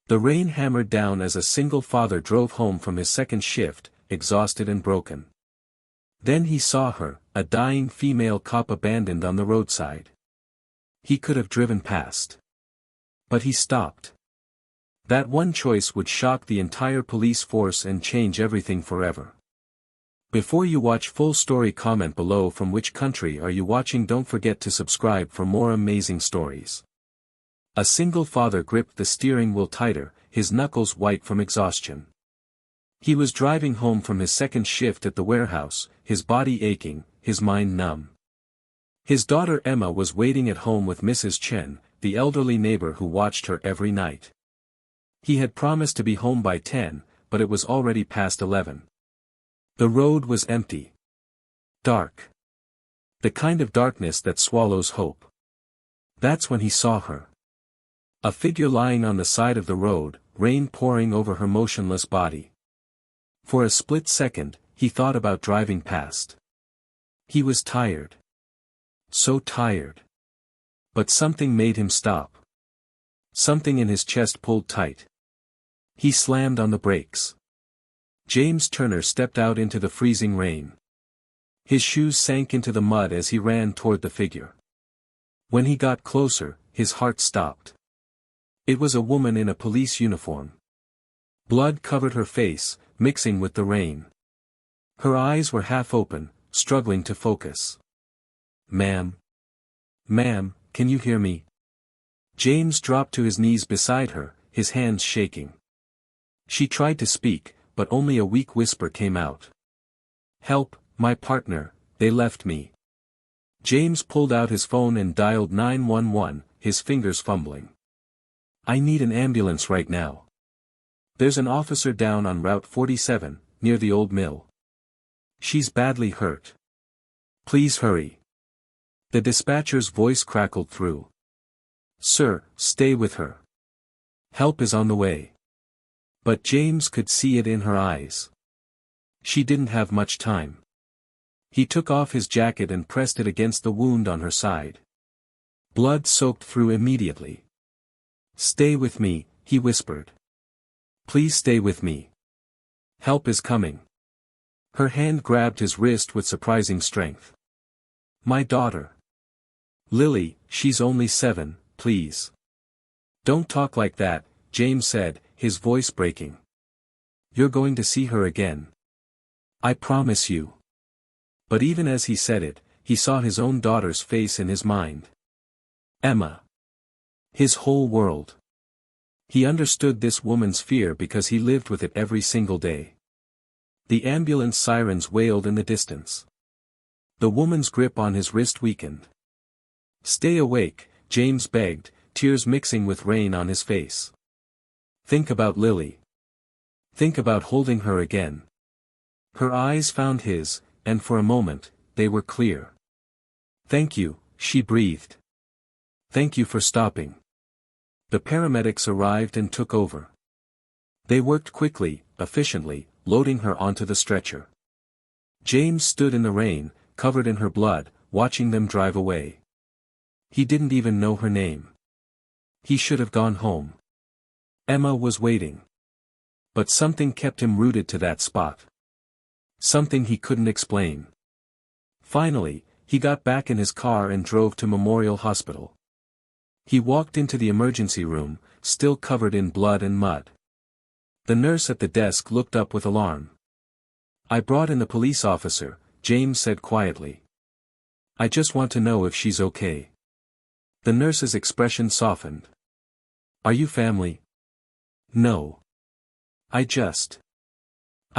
The rain hammered down as a single father drove home from his second shift, exhausted and broken. Then he saw her, a dying female cop abandoned on the roadside. He could have driven past. But he stopped. That one choice would shock the entire police force and change everything forever. Before you watch full story, comment below from which country are you watching. Don't forget to subscribe for more amazing stories. A single father gripped the steering wheel tighter, his knuckles white from exhaustion. He was driving home from his second shift at the warehouse, his body aching, his mind numb. His daughter Emma was waiting at home with Mrs. Chen, the elderly neighbor who watched her every night. He had promised to be home by 10, but it was already past 11. The road was empty. Dark. The kind of darkness that swallows hope. That's when he saw her. A figure lying on the side of the road, rain pouring over her motionless body. For a split second, he thought about driving past. He was tired. So tired. But something made him stop. Something in his chest pulled tight. He slammed on the brakes. James Turner stepped out into the freezing rain. His shoes sank into the mud as he ran toward the figure. When he got closer, his heart stopped. It was a woman in a police uniform. Blood covered her face, mixing with the rain. Her eyes were half open, struggling to focus. "Ma'am? Ma'am, can you hear me?" James dropped to his knees beside her, his hands shaking. She tried to speak, but only a weak whisper came out. "Help, my partner, they left me." James pulled out his phone and dialed 911, his fingers fumbling. "I need an ambulance right now. There's an officer down on Route 47, near the old mill. She's badly hurt. Please hurry." The dispatcher's voice crackled through. "Sir, stay with her. Help is on the way." But James could see it in her eyes. She didn't have much time. He took off his jacket and pressed it against the wound on her side. Blood soaked through immediately. "Stay with me," he whispered. "Please stay with me. Help is coming." Her hand grabbed his wrist with surprising strength. "My daughter. Lily, she's only 7, please." "Don't talk like that," James said, his voice breaking. "You're going to see her again. I promise you." But even as he said it, he saw his own daughter's face in his mind. Emma. His whole world. He understood this woman's fear because he lived with it every single day. The ambulance sirens wailed in the distance. The woman's grip on his wrist weakened. "Stay awake," James begged, tears mixing with rain on his face. "Think about Lily. Think about holding her again." Her eyes found his, and for a moment, they were clear. "Thank you," she breathed. "Thank you for stopping." The paramedics arrived and took over. They worked quickly, efficiently, loading her onto the stretcher. James stood in the rain, covered in her blood, watching them drive away. He didn't even know her name. He should have gone home. Emma was waiting. But something kept him rooted to that spot. Something he couldn't explain. Finally, he got back in his car and drove to Memorial Hospital. He walked into the emergency room, still covered in blood and mud. The nurse at the desk looked up with alarm. "I brought in the police officer," James said quietly. "I just want to know if she's okay." The nurse's expression softened. "Are you family?" "No. I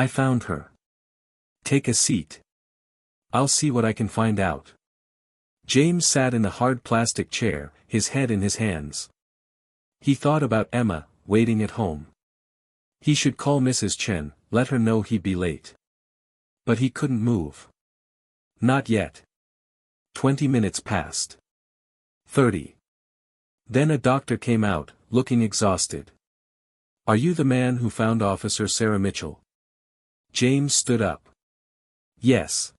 found her." "Take a seat. I'll see what I can find out." James sat in the hard plastic chair, his head in his hands. He thought about Emma, waiting at home. He should call Mrs. Chen, let her know he'd be late. But he couldn't move. Not yet. 20 minutes passed. 30. Then a doctor came out, looking exhausted. "Are you the man who found Officer Sarah Mitchell?" James stood up. "Yes."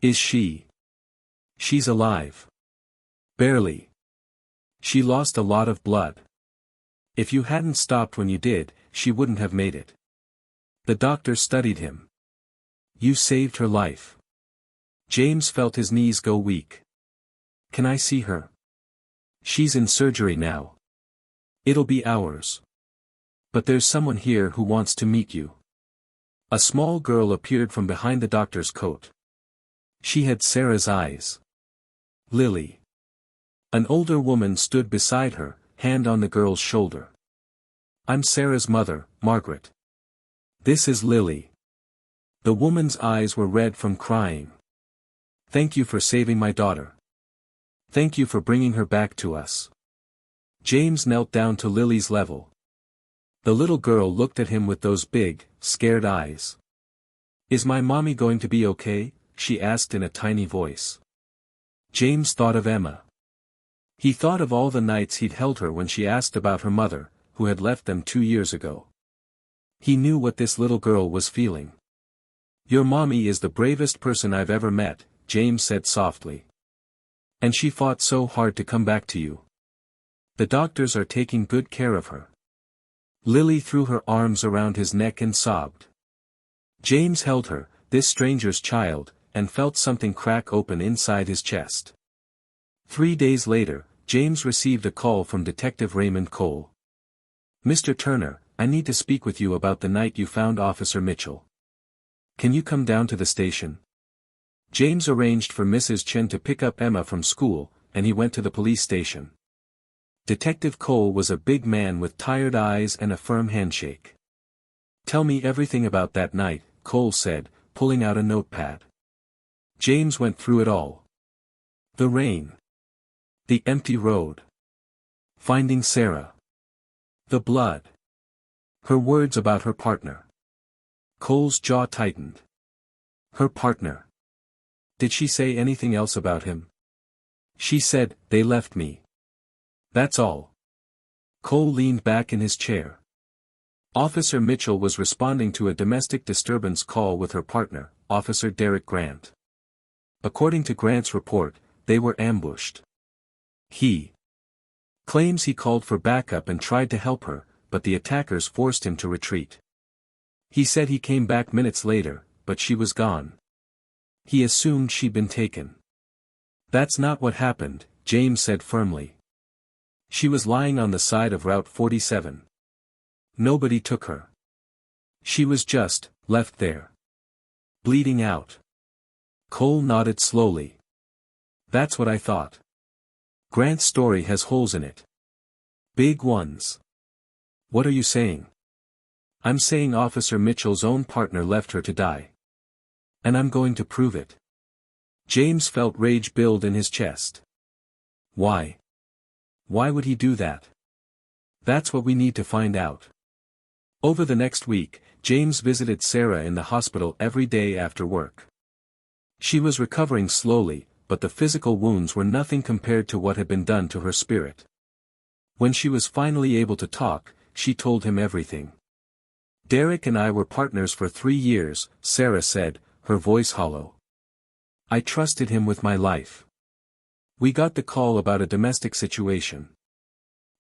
"Is she?" "She's alive." "Barely. She lost a lot of blood." If you hadn't stopped when you did, she wouldn't have made it. The doctor studied him. You saved her life. James felt his knees go weak. Can I see her? She's in surgery now. It'll be hours. But there's someone here who wants to meet you. A small girl appeared from behind the doctor's coat. She had Sarah's eyes. Lily. An older woman stood beside her, hand on the girl's shoulder. I'm Sarah's mother, Margaret. This is Lily. The woman's eyes were red from crying. Thank you for saving my daughter. Thank you for bringing her back to us. James knelt down to Lily's level. The little girl looked at him with those big, scared eyes. Is my mommy going to be okay? She asked in a tiny voice. James thought of Emma. He thought of all the nights he'd held her when she asked about her mother, who had left them 2 years ago. He knew what this little girl was feeling. Your mommy is the bravest person I've ever met, James said softly. And she fought so hard to come back to you. The doctors are taking good care of her. Lily threw her arms around his neck and sobbed. James held her, this stranger's child, and felt something crack open inside his chest. 3 days later, James received a call from Detective Raymond Cole. Mr. Turner, I need to speak with you about the night you found Officer Mitchell. Can you come down to the station? James arranged for Mrs. Chen to pick up Emma from school, and he went to the police station. Detective Cole was a big man with tired eyes and a firm handshake. Tell me everything about that night, Cole said, pulling out a notepad. James went through it all. The rain. The empty road. Finding Sarah. The blood. Her words about her partner. Cole's jaw tightened. Her partner. Did she say anything else about him? She said, they left me. That's all. Cole leaned back in his chair. Officer Mitchell was responding to a domestic disturbance call with her partner, Officer Derek Grant. According to Grant's report, they were ambushed. He claims he called for backup and tried to help her, but the attackers forced him to retreat. He said he came back minutes later, but she was gone. He assumed she'd been taken. That's not what happened, James said firmly. She was lying on the side of Route 47. Nobody took her. She was just left there. Bleeding out. Cole nodded slowly. That's what I thought. Grant's story has holes in it. Big ones. What are you saying? I'm saying Officer Mitchell's own partner left her to die. And I'm going to prove it. James felt rage build in his chest. Why? Why would he do that? That's what we need to find out. Over the next week, James visited Sarah in the hospital every day after work. She was recovering slowly, but the physical wounds were nothing compared to what had been done to her spirit. When she was finally able to talk, she told him everything. Derek and I were partners for 3 years, Sarah said, her voice hollow. I trusted him with my life. We got the call about a domestic situation.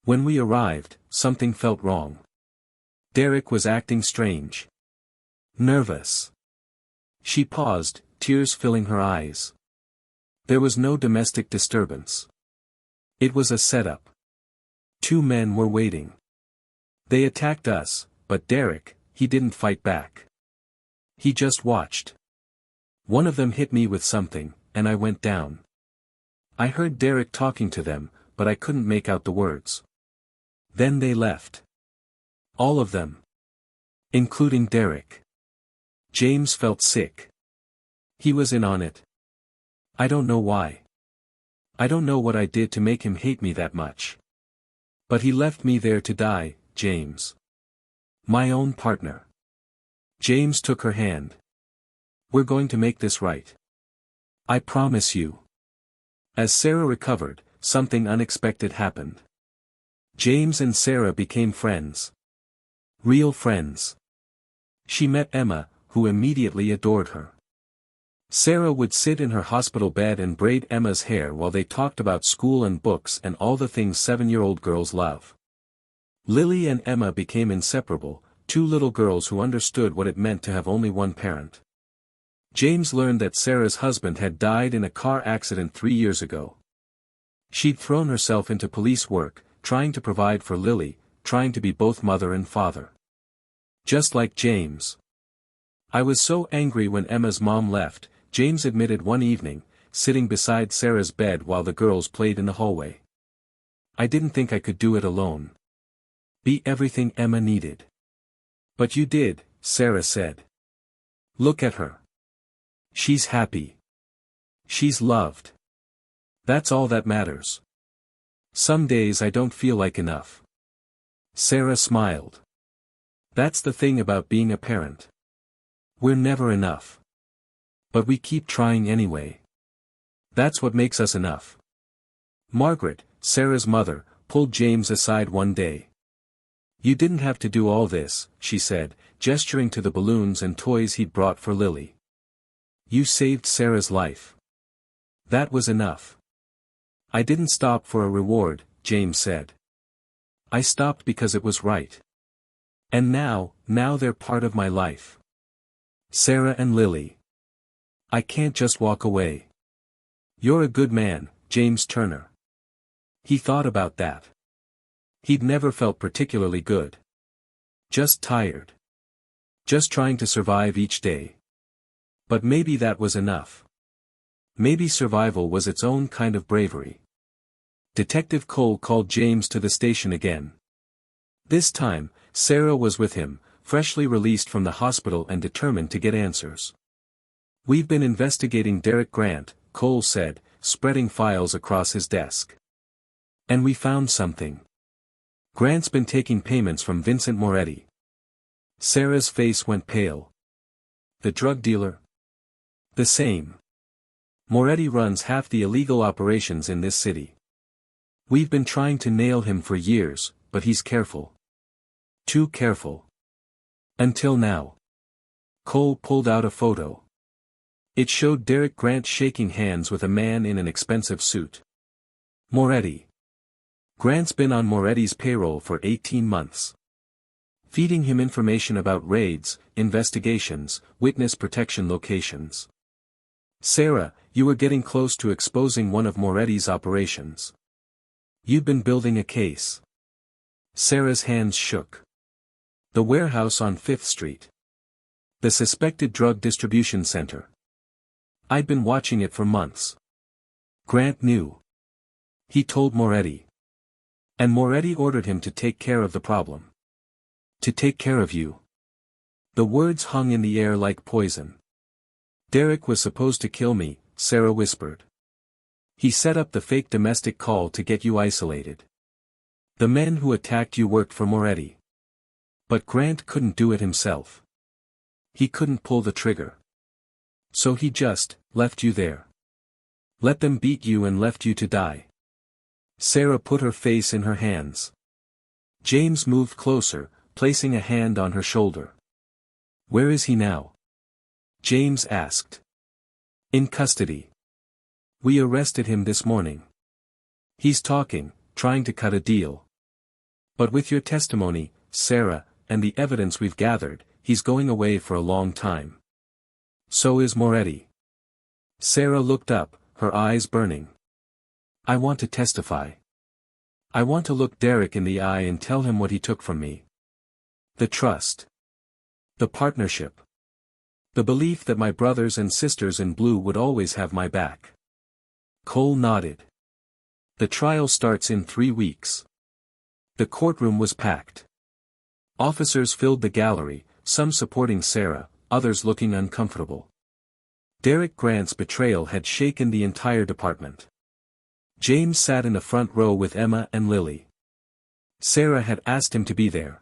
When we arrived, something felt wrong. Derek was acting strange. Nervous. She paused, tears filling her eyes. There was no domestic disturbance. It was a setup. 2 men were waiting. They attacked us, but Derek, he didn't fight back. He just watched. One of them hit me with something, and I went down. I heard Derek talking to them, but I couldn't make out the words. Then they left. All of them. Including Derek. James felt sick. He was in on it. I don't know why. I don't know what I did to make him hate me that much. But he left me there to die, James. My own partner. James took her hand. We're going to make this right. I promise you. As Sarah recovered, something unexpected happened. James and Sarah became friends. Real friends. She met Emma, who immediately adored her. Sarah would sit in her hospital bed and braid Emma's hair while they talked about school and books and all the things 7-year-old girls love. Lily and Emma became inseparable, two little girls who understood what it meant to have only one parent. James learned that Sarah's husband had died in a car accident 3 years ago. She'd thrown herself into police work, trying to provide for Lily, trying to be both mother and father. Just like James. "I was so angry when Emma's mom left," James admitted one evening, sitting beside Sarah's bed while the girls played in the hallway. "I didn't think I could do it alone. Be everything Emma needed." "But you did," Sarah said. "Look at her. She's happy. She's loved. That's all that matters. Some days I don't feel like enough." Sarah smiled. "That's the thing about being a parent. We're never enough. But we keep trying anyway. That's what makes us enough." Margaret, Sarah's mother, pulled James aside one day. "You didn't have to do all this," she said, gesturing to the balloons and toys he'd brought for Lily. "You saved Sarah's life. That was enough." "I didn't stop for a reward," James said. "I stopped because it was right. And now they're part of my life. Sarah and Lily. I can't just walk away." "You're a good man, James Turner." He thought about that. He'd never felt particularly good. Just tired. Just trying to survive each day. But maybe that was enough. Maybe survival was its own kind of bravery. Detective Cole called James to the station again. This time, Sarah was with him, freshly released from the hospital and determined to get answers. "We've been investigating Derek Grant," Cole said, spreading files across his desk. "And we found something. Grant's been taking payments from Vincent Moretti." Sarah's face went pale. "The drug dealer?" "The same. Moretti runs half the illegal operations in this city. We've been trying to nail him for years, but he's careful. Too careful. Until now." Cole pulled out a photo. It showed Derek Grant shaking hands with a man in an expensive suit. Moretti. Grant's been on Moretti's payroll for 18 months. Feeding him information about raids, investigations, witness protection locations. "Sarah, you were getting close to exposing one of Moretti's operations. You'd been building a case." Sarah's hands shook. "The warehouse on 5th Street. The suspected drug distribution center. I'd been watching it for months. Grant knew. He told Moretti. And Moretti ordered him to take care of the problem. To take care of you." The words hung in the air like poison. "Derek was supposed to kill me," Sarah whispered. "He set up the fake domestic call to get you isolated. The men who attacked you worked for Moretti. But Grant couldn't do it himself. He couldn't pull the trigger. So he just left you there. Let them beat you and left you to die." Sarah put her face in her hands. James moved closer, placing a hand on her shoulder. "Where is he now?" James asked. "In custody. We arrested him this morning. He's talking, trying to cut a deal. But with your testimony, Sarah, and the evidence we've gathered, he's going away for a long time. So is Moretti." Sarah looked up, her eyes burning. "I want to testify. I want to look Derek in the eye and tell him what he took from me. The trust. The partnership. The belief that my brothers and sisters in blue would always have my back." Cole nodded. "The trial starts in 3 weeks." The courtroom was packed. Officers filled the gallery, some supporting Sarah, others looking uncomfortable. Derek Grant's betrayal had shaken the entire department. James sat in the front row with Emma and Lily. Sarah had asked him to be there.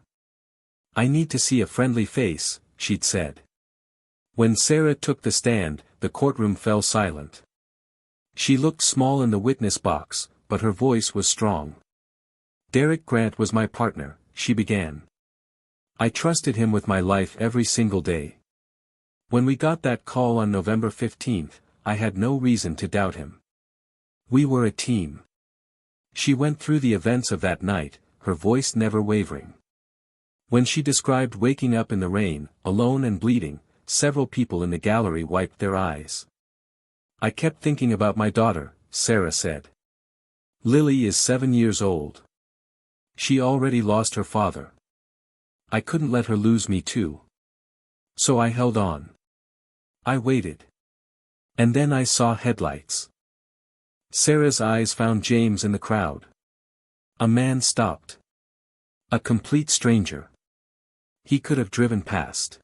"I need to see a friendly face," she'd said. When Sarah took the stand, the courtroom fell silent. She looked small in the witness box, but her voice was strong. "Derek Grant was my partner," she began. "I trusted him with my life every single day. When we got that call on November 15th, I had no reason to doubt him. We were a team." She went through the events of that night, her voice never wavering. When she described waking up in the rain, alone and bleeding, several people in the gallery wiped their eyes. "I kept thinking about my daughter," Sarah said. "Lily is 7 years old. She already lost her father. I couldn't let her lose me too. So I held on. I waited. And then I saw headlights." Sarah's eyes found James in the crowd. A man stopped. A complete stranger. He could have driven past.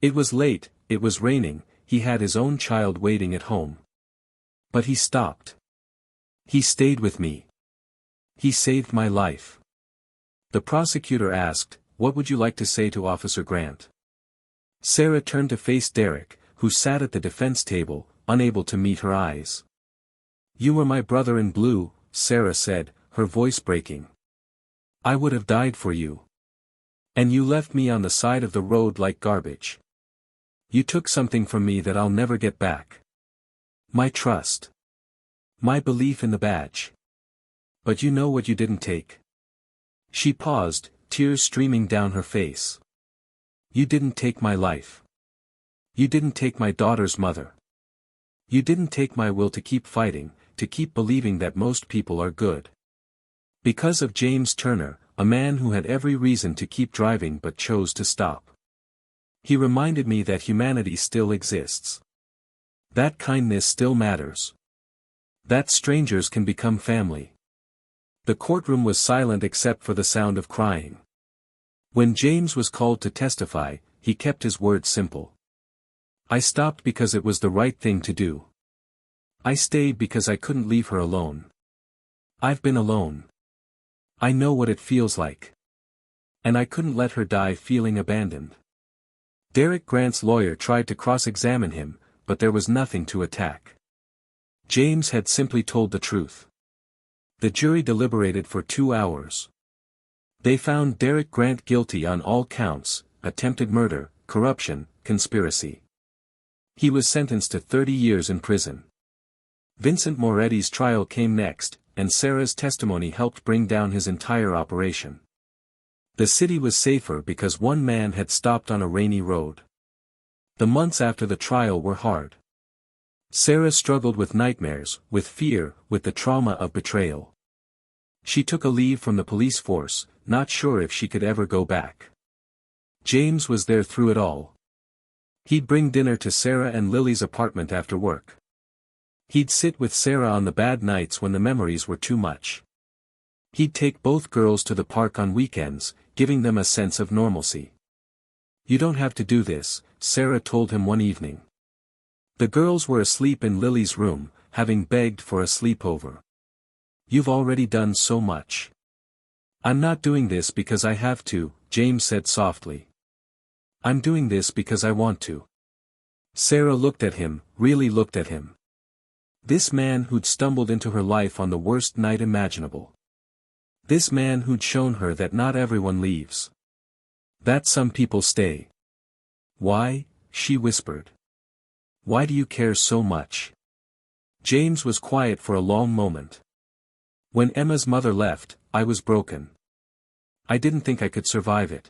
It was late, it was raining, he had his own child waiting at home. But he stopped. He stayed with me. He saved my life. The prosecutor asked, "What would you like to say to Officer Grant?" Sarah turned to face Derek, who sat at the defense table, unable to meet her eyes. "You were my brother in blue," Sarah said, her voice breaking. "I would have died for you. And you left me on the side of the road like garbage. You took something from me that I'll never get back. My trust. My belief in the badge. But you know what you didn't take." She paused, tears streaming down her face. "You didn't take my life. You didn't take my daughter's mother. You didn't take my will to keep fighting, to keep believing that most people are good." Because of James Turner, a man who had every reason to keep driving but chose to stop. He reminded me that humanity still exists. That kindness still matters. That strangers can become family. The courtroom was silent except for the sound of crying. When James was called to testify, he kept his words simple. "I stopped because it was the right thing to do. I stayed because I couldn't leave her alone. I've been alone. I know what it feels like. And I couldn't let her die feeling abandoned." Derek Grant's lawyer tried to cross-examine him, but there was nothing to attack. James had simply told the truth. The jury deliberated for 2 hours. They found Derek Grant guilty on all counts: attempted murder, corruption, conspiracy. He was sentenced to 30 years in prison. Vincent Moretti's trial came next, and Sarah's testimony helped bring down his entire operation. The city was safer because one man had stopped on a rainy road. The months after the trial were hard. Sarah struggled with nightmares, with fear, with the trauma of betrayal. She took a leave from the police force, not sure if she could ever go back. James was there through it all. He'd bring dinner to Sarah and Lily's apartment after work. He'd sit with Sarah on the bad nights when the memories were too much. He'd take both girls to the park on weekends, giving them a sense of normalcy. "You don't have to do this," Sarah told him one evening. The girls were asleep in Lily's room, having begged for a sleepover. "You've already done so much." "I'm not doing this because I have to," James said softly. "I'm doing this because I want to." Sarah looked at him, really looked at him. This man who'd stumbled into her life on the worst night imaginable. This man who'd shown her that not everyone leaves. That some people stay. "Why?" she whispered. "Why do you care so much?" James was quiet for a long moment. "When Emma's mother left, I was broken. I didn't think I could survive it.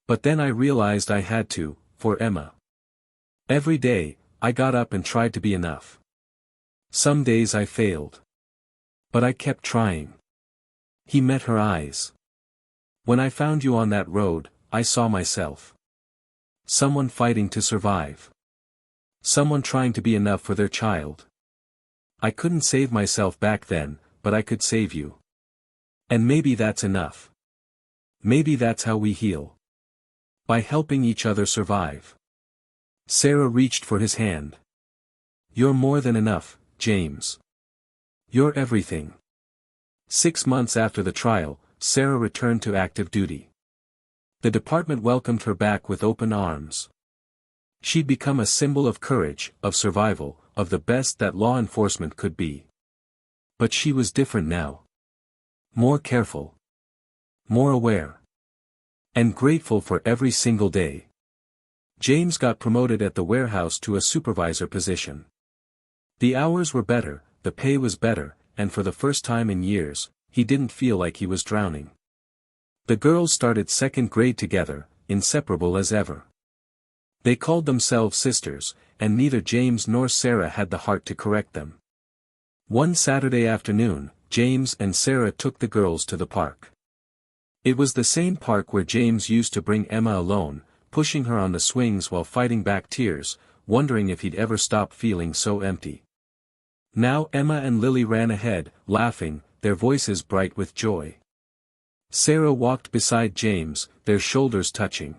But then I realized I had to, for Emma. Every day, I got up and tried to be enough. Some days I failed. But I kept trying." He met her eyes. "When I found you on that road, I saw myself. Someone fighting to survive. Someone trying to be enough for their child. I couldn't save myself back then, but I could save you. And maybe that's enough. Maybe that's how we heal. By helping each other survive." Sarah reached for his hand. "You're more than enough, James. You're everything." 6 months after the trial, Sarah returned to active duty. The department welcomed her back with open arms. She'd become a symbol of courage, of survival, of the best that law enforcement could be. But she was different now. More careful. More aware. And grateful for every single day. James got promoted at the warehouse to a supervisor position. The hours were better, the pay was better, and for the first time in years, he didn't feel like he was drowning. The girls started second grade together, inseparable as ever. They called themselves sisters, and neither James nor Sarah had the heart to correct them. One Saturday afternoon, James and Sarah took the girls to the park. It was the same park where James used to bring Emma alone, pushing her on the swings while fighting back tears, wondering if he'd ever stop feeling so empty. Now Emma and Lily ran ahead, laughing, their voices bright with joy. Sarah walked beside James, their shoulders touching.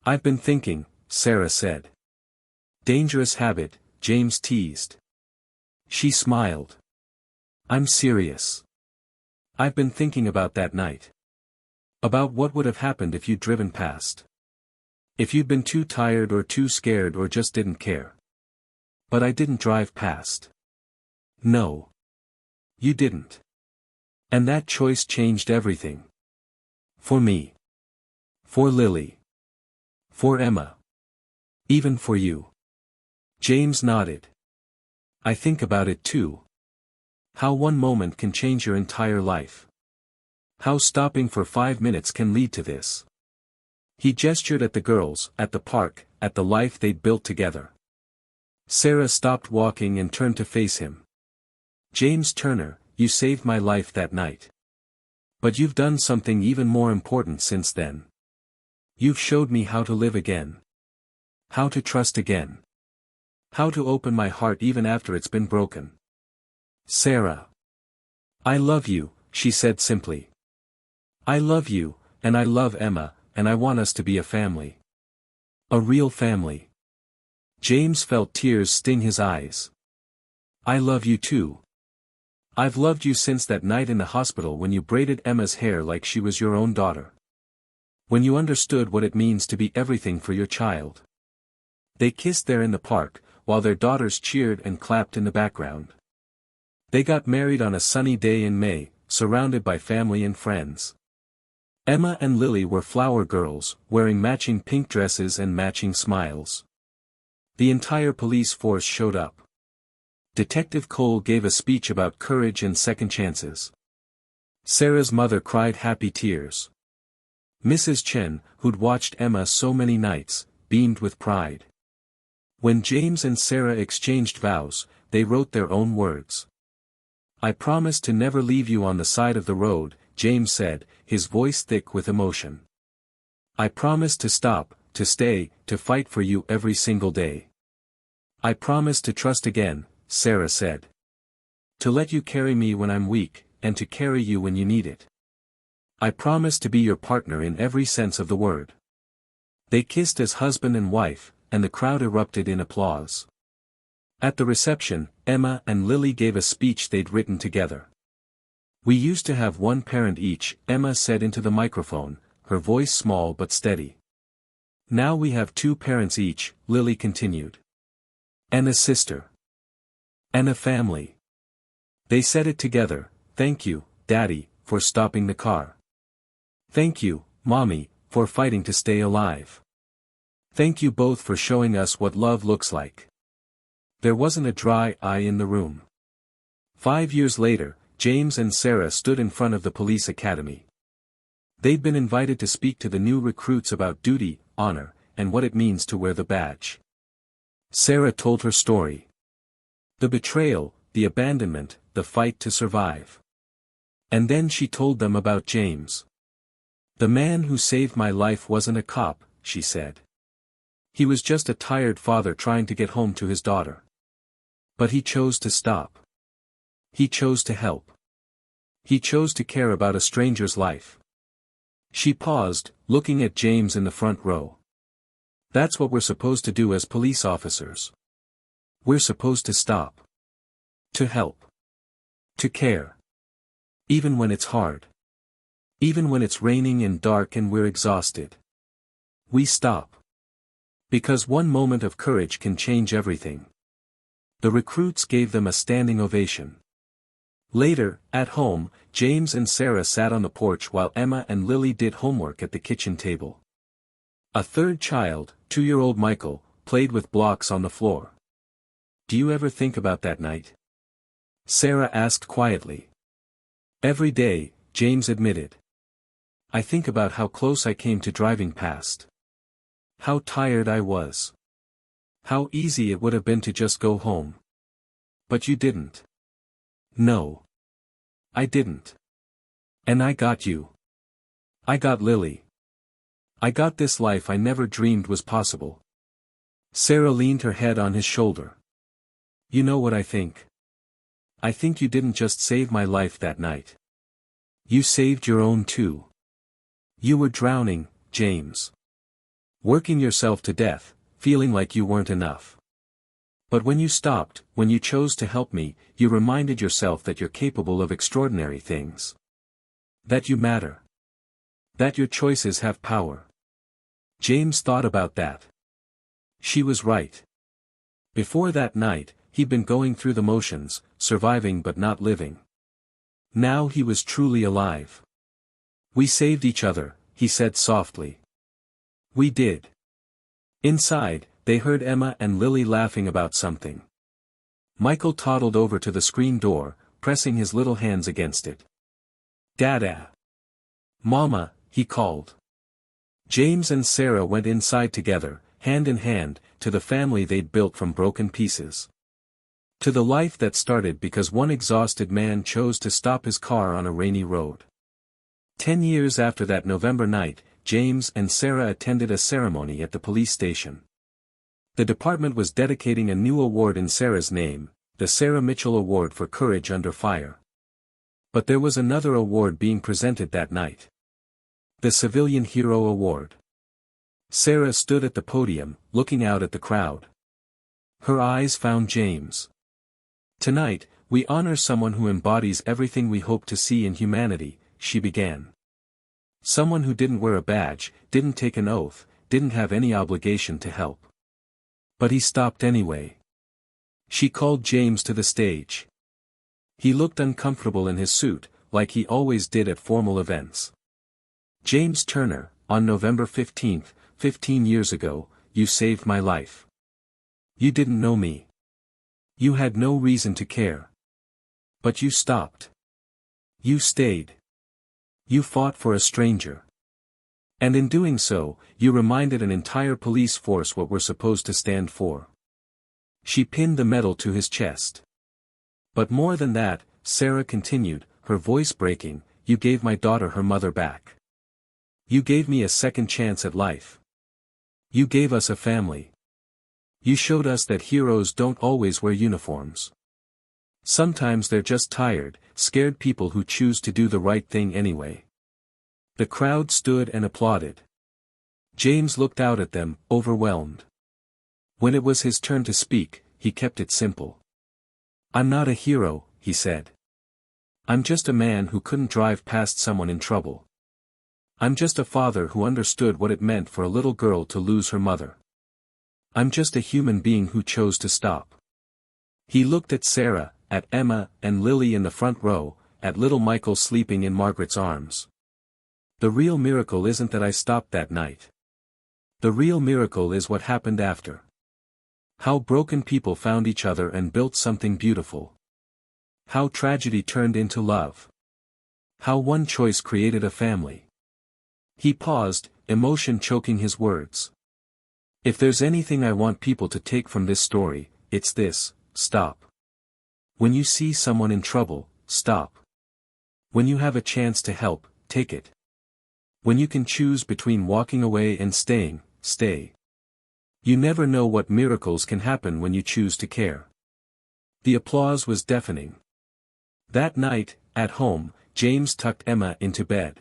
"I've been thinking," Sarah said. "Dangerous habit," James teased. She smiled. "I'm serious. I've been thinking about that night. About what would have happened if you'd driven past. If you'd been too tired or too scared or just didn't care. But I didn't drive past." "No. You didn't. And that choice changed everything. For me. For Lily. For Emma. Even for you." James nodded. "I think about it too. How one moment can change your entire life. How stopping for 5 minutes can lead to this." He gestured at the girls, at the park, at the life they'd built together. Sarah stopped walking and turned to face him. "James Turner, you saved my life that night. But you've done something even more important since then. You've showed me how to live again. How to trust again. How to open my heart even after it's been broken." "Sarah. I love you," she said simply. "I love you, and I love Emma, and I want us to be a family. A real family." James felt tears sting his eyes. "I love you too. I've loved you since that night in the hospital when you braided Emma's hair like she was your own daughter. When you understood what it means to be everything for your child." They kissed there in the park, while their daughters cheered and clapped in the background. They got married on a sunny day in May, surrounded by family and friends. Emma and Lily were flower girls, wearing matching pink dresses and matching smiles. The entire police force showed up. Detective Cole gave a speech about courage and second chances. Sarah's mother cried happy tears. Mrs. Chen, who'd watched Emma so many nights, beamed with pride. When James and Sarah exchanged vows, they wrote their own words. "I promise to never leave you on the side of the road," James said, his voice thick with emotion. "I promise to stop, to stay, to fight for you every single day. I promise to trust again," Sarah said. "To let you carry me when I'm weak, and to carry you when you need it. I promise to be your partner in every sense of the word." They kissed as husband and wife, and the crowd erupted in applause. At the reception, Emma and Lily gave a speech they'd written together. "We used to have one parent each," Emma said into the microphone, her voice small but steady. "Now we have 2 parents each," Lily continued. "And a sister. And a family." They said it together. "Thank you, Daddy, for stopping the car. Thank you, Mommy, for fighting to stay alive. Thank you both for showing us what love looks like." There wasn't a dry eye in the room. 5 years later, James and Sarah stood in front of the police academy. They'd been invited to speak to the new recruits about duty, honor, and what it means to wear the badge. Sarah told her story. The betrayal, the abandonment, the fight to survive. And then she told them about James. "The man who saved my life wasn't a cop," she said. "He was just a tired father trying to get home to his daughter. But he chose to stop. He chose to help. He chose to care about a stranger's life." She paused, looking at James in the front row. "That's what we're supposed to do as police officers. We're supposed to stop. To help. To care. Even when it's hard. Even when it's raining and dark and we're exhausted. We stop. Because one moment of courage can change everything." The recruits gave them a standing ovation. Later, at home, James and Sarah sat on the porch while Emma and Lily did homework at the kitchen table. A third child, 2-year-old Michael, played with blocks on the floor. "Do you ever think about that night?" Sarah asked quietly. Every day, James admitted. I think about how close I came to driving past. How tired I was. How easy it would have been to just go home. But you didn't. No. I didn't. And I got you. I got Lily. I got this life I never dreamed was possible. Sarah leaned her head on his shoulder. You know what I think? I think you didn't just save my life that night. You saved your own too. You were drowning, James. Working yourself to death, feeling like you weren't enough. But when you stopped, when you chose to help me, you reminded yourself that you're capable of extraordinary things. That you matter. That your choices have power. James thought about that. She was right. Before that night, he'd been going through the motions, surviving but not living. Now he was truly alive. We saved each other, he said softly. We did. Inside, they heard Emma and Lily laughing about something. Michael toddled over to the screen door, pressing his little hands against it. Dada! Mama, he called. James and Sarah went inside together, hand in hand, to the family they'd built from broken pieces. To the life that started because one exhausted man chose to stop his car on a rainy road. 10 years after that November night, James and Sarah attended a ceremony at the police station. The department was dedicating a new award in Sarah's name, the Sarah Mitchell Award for Courage Under Fire. But there was another award being presented that night. The Civilian Hero Award. Sarah stood at the podium, looking out at the crowd. Her eyes found James. Tonight, we honor someone who embodies everything we hope to see in humanity, she began. Someone who didn't wear a badge, didn't take an oath, didn't have any obligation to help. But he stopped anyway. She called James to the stage. He looked uncomfortable in his suit, like he always did at formal events. James Turner, on November 15th, 15 years ago, you saved my life. You didn't know me. You had no reason to care. But you stopped. You stayed. You fought for a stranger. And in doing so, you reminded an entire police force what we're supposed to stand for. She pinned the medal to his chest. But more than that, Sarah continued, her voice breaking, you gave my daughter her mother back. You gave me a second chance at life. You gave us a family. You showed us that heroes don't always wear uniforms. Sometimes they're just tired, scared people who choose to do the right thing anyway. The crowd stood and applauded. James looked out at them, overwhelmed. When it was his turn to speak, he kept it simple. I'm not a hero, he said. I'm just a man who couldn't drive past someone in trouble. I'm just a father who understood what it meant for a little girl to lose her mother. I'm just a human being who chose to stop. He looked at Sarah, at Emma and Lily in the front row, at little Michael sleeping in Margaret's arms. The real miracle isn't that I stopped that night. The real miracle is what happened after. How broken people found each other and built something beautiful. How tragedy turned into love. How one choice created a family. He paused, emotion choking his words. If there's anything I want people to take from this story, it's this: stop. When you see someone in trouble, stop. When you have a chance to help, take it. When you can choose between walking away and staying, stay. You never know what miracles can happen when you choose to care. The applause was deafening. That night, at home, James tucked Emma into bed.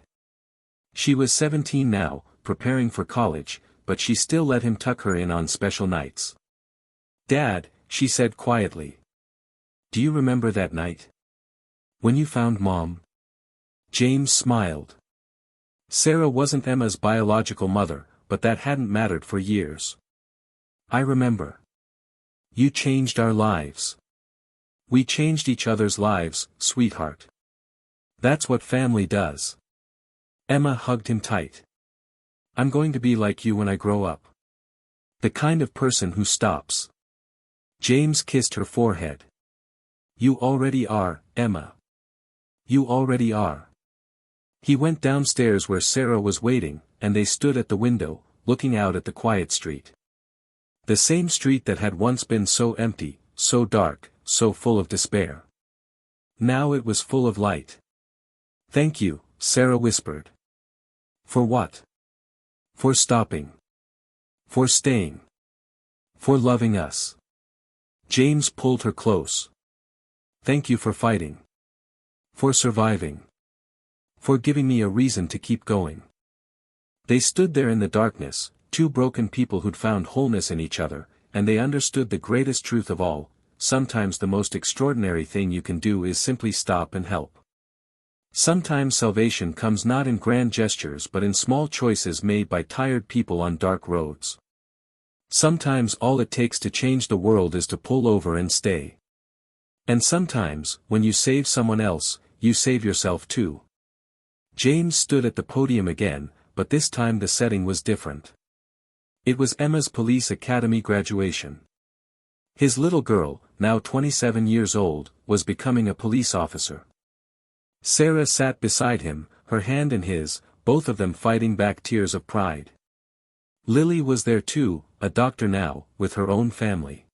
She was 17 now, preparing for college, but she still let him tuck her in on special nights. Dad, she said quietly. Do you remember that night? When you found Mom? James smiled. Sarah wasn't Emma's biological mother, but that hadn't mattered for years. I remember. You changed our lives. We changed each other's lives, sweetheart. That's what family does. Emma hugged him tight. I'm going to be like you when I grow up. The kind of person who stops. James kissed her forehead. You already are, Emma. You already are. He went downstairs where Sarah was waiting, and they stood at the window, looking out at the quiet street. The same street that had once been so empty, so dark, so full of despair. Now it was full of light. "Thank you," Sarah whispered. "For what?" "For stopping. For staying. For loving us." James pulled her close. "Thank you for fighting. For surviving. For giving me a reason to keep going." They stood there in the darkness, two broken people who'd found wholeness in each other, and they understood the greatest truth of all: sometimes the most extraordinary thing you can do is simply stop and help. Sometimes salvation comes not in grand gestures but in small choices made by tired people on dark roads. Sometimes all it takes to change the world is to pull over and stay. And sometimes, when you save someone else, you save yourself too. James stood at the podium again, but this time the setting was different. It was Emma's police academy graduation. His little girl, now 27 years old, was becoming a police officer. Sarah sat beside him, her hand in his, both of them fighting back tears of pride. Lily was there too, a doctor now, with her own family.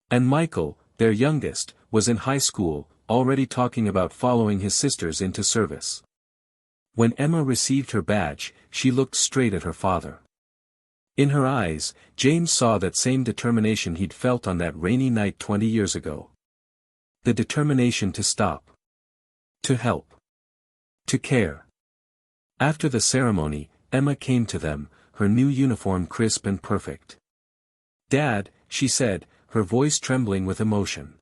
And Michael, their youngest, was in high school, already talking about following his sisters into service. When Emma received her badge, she looked straight at her father. In her eyes, James saw that same determination he'd felt on that rainy night 20 years ago. The determination to stop. To help. To care. After the ceremony, Emma came to them, her new uniform crisp and perfect. "Dad," she said, her voice trembling with emotion.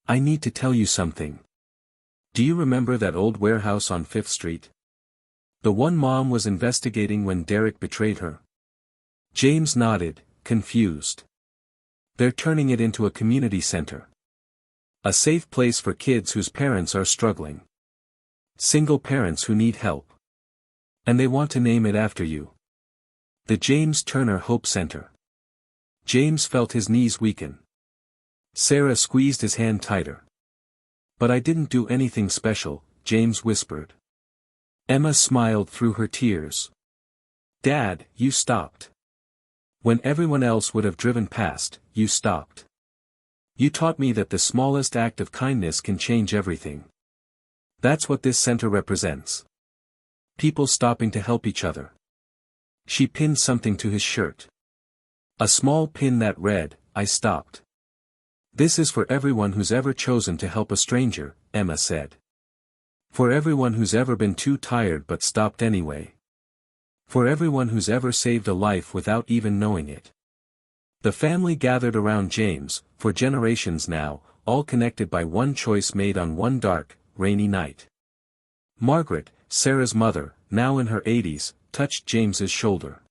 "I need to tell you something. Do you remember that old warehouse on 5th Street? The one Mom was investigating when Derek betrayed her?" James nodded, confused. "They're turning it into a community center. A safe place for kids whose parents are struggling. Single parents who need help. And they want to name it after you. The James Turner Hope Center." James felt his knees weaken. Sarah squeezed his hand tighter. "But I didn't do anything special," James whispered. Emma smiled through her tears. "Dad, you stopped. When everyone else would have driven past, you stopped. You taught me that the smallest act of kindness can change everything. That's what this center represents. People stopping to help each other." She pinned something to his shirt. A small pin that read, "I stopped. This is for everyone who's ever chosen to help a stranger," Emma said. "For everyone who's ever been too tired but stopped anyway. For everyone who's ever saved a life without even knowing it." The family gathered around James, for generations now, all connected by one choice made on one dark, rainy night. Margaret, Sarah's mother, now in her 80s, touched James's shoulder.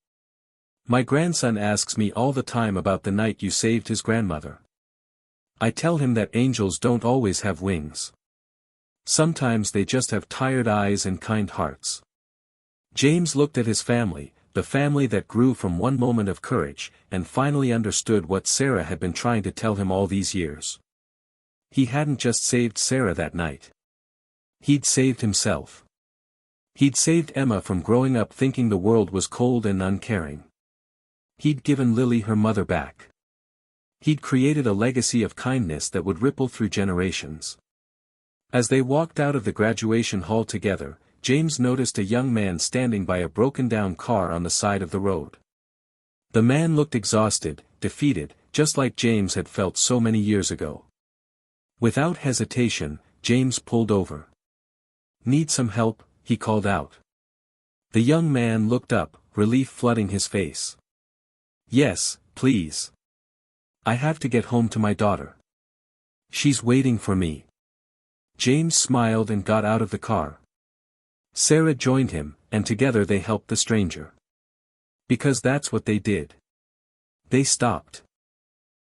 "My grandson asks me all the time about the night you saved his grandmother. I tell him that angels don't always have wings. Sometimes they just have tired eyes and kind hearts." James looked at his family, the family that grew from one moment of courage, and finally understood what Sarah had been trying to tell him all these years. He hadn't just saved Sarah that night. He'd saved himself. He'd saved Emma from growing up thinking the world was cold and uncaring. He'd given Lily her mother back. He'd created a legacy of kindness that would ripple through generations. As they walked out of the graduation hall together, James noticed a young man standing by a broken-down car on the side of the road. The man looked exhausted, defeated, just like James had felt so many years ago. Without hesitation, James pulled over. "Need some help?" he called out. The young man looked up, relief flooding his face. "Yes, please. I have to get home to my daughter. She's waiting for me." James smiled and got out of the car. Sarah joined him, and together they helped the stranger. Because that's what they did. They stopped.